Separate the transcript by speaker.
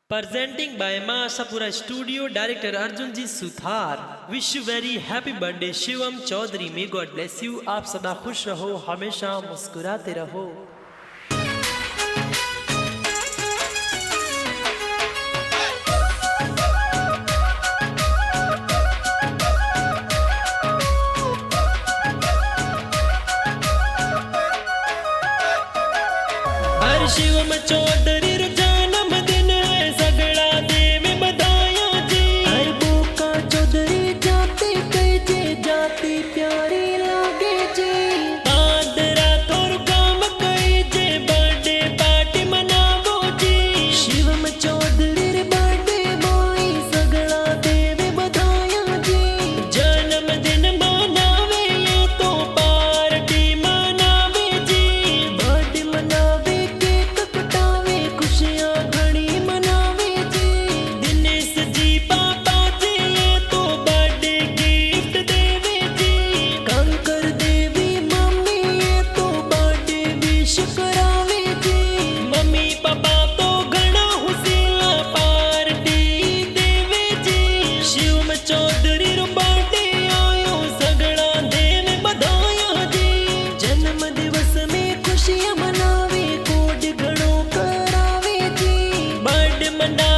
Speaker 1: Presenting by Maasapura Studio, Director Arjunji Suthar. Wish you very happy birthday Shivam Chaudhary. May God bless you. आप सदा खुश रहो, हमेशा मुस्कुराते रहो. हर शिवम चौधरी रो जन्मदिन है, सगड़ा दे में बधाइयां जी. हर बोका चौधरी जाती कई जे जाती प्यारी लागे जी. आदरा तोर काम कई जे बर्थडे पार्टी मनावो जी. शिवम चौधरी रे बर्थडे बॉय, सगड़ा दे में बधाइयां जी. जन्मदिन मनावे ये तो पार्टी मनावे जी. बर्थडे मनावे चौधरी रो बर्थडे आयो, सगड़ा दे में बधाइयां जी. जन्म दिवस में खुशियां मनावे, कोड घणो करावे जी. बर्थडे मना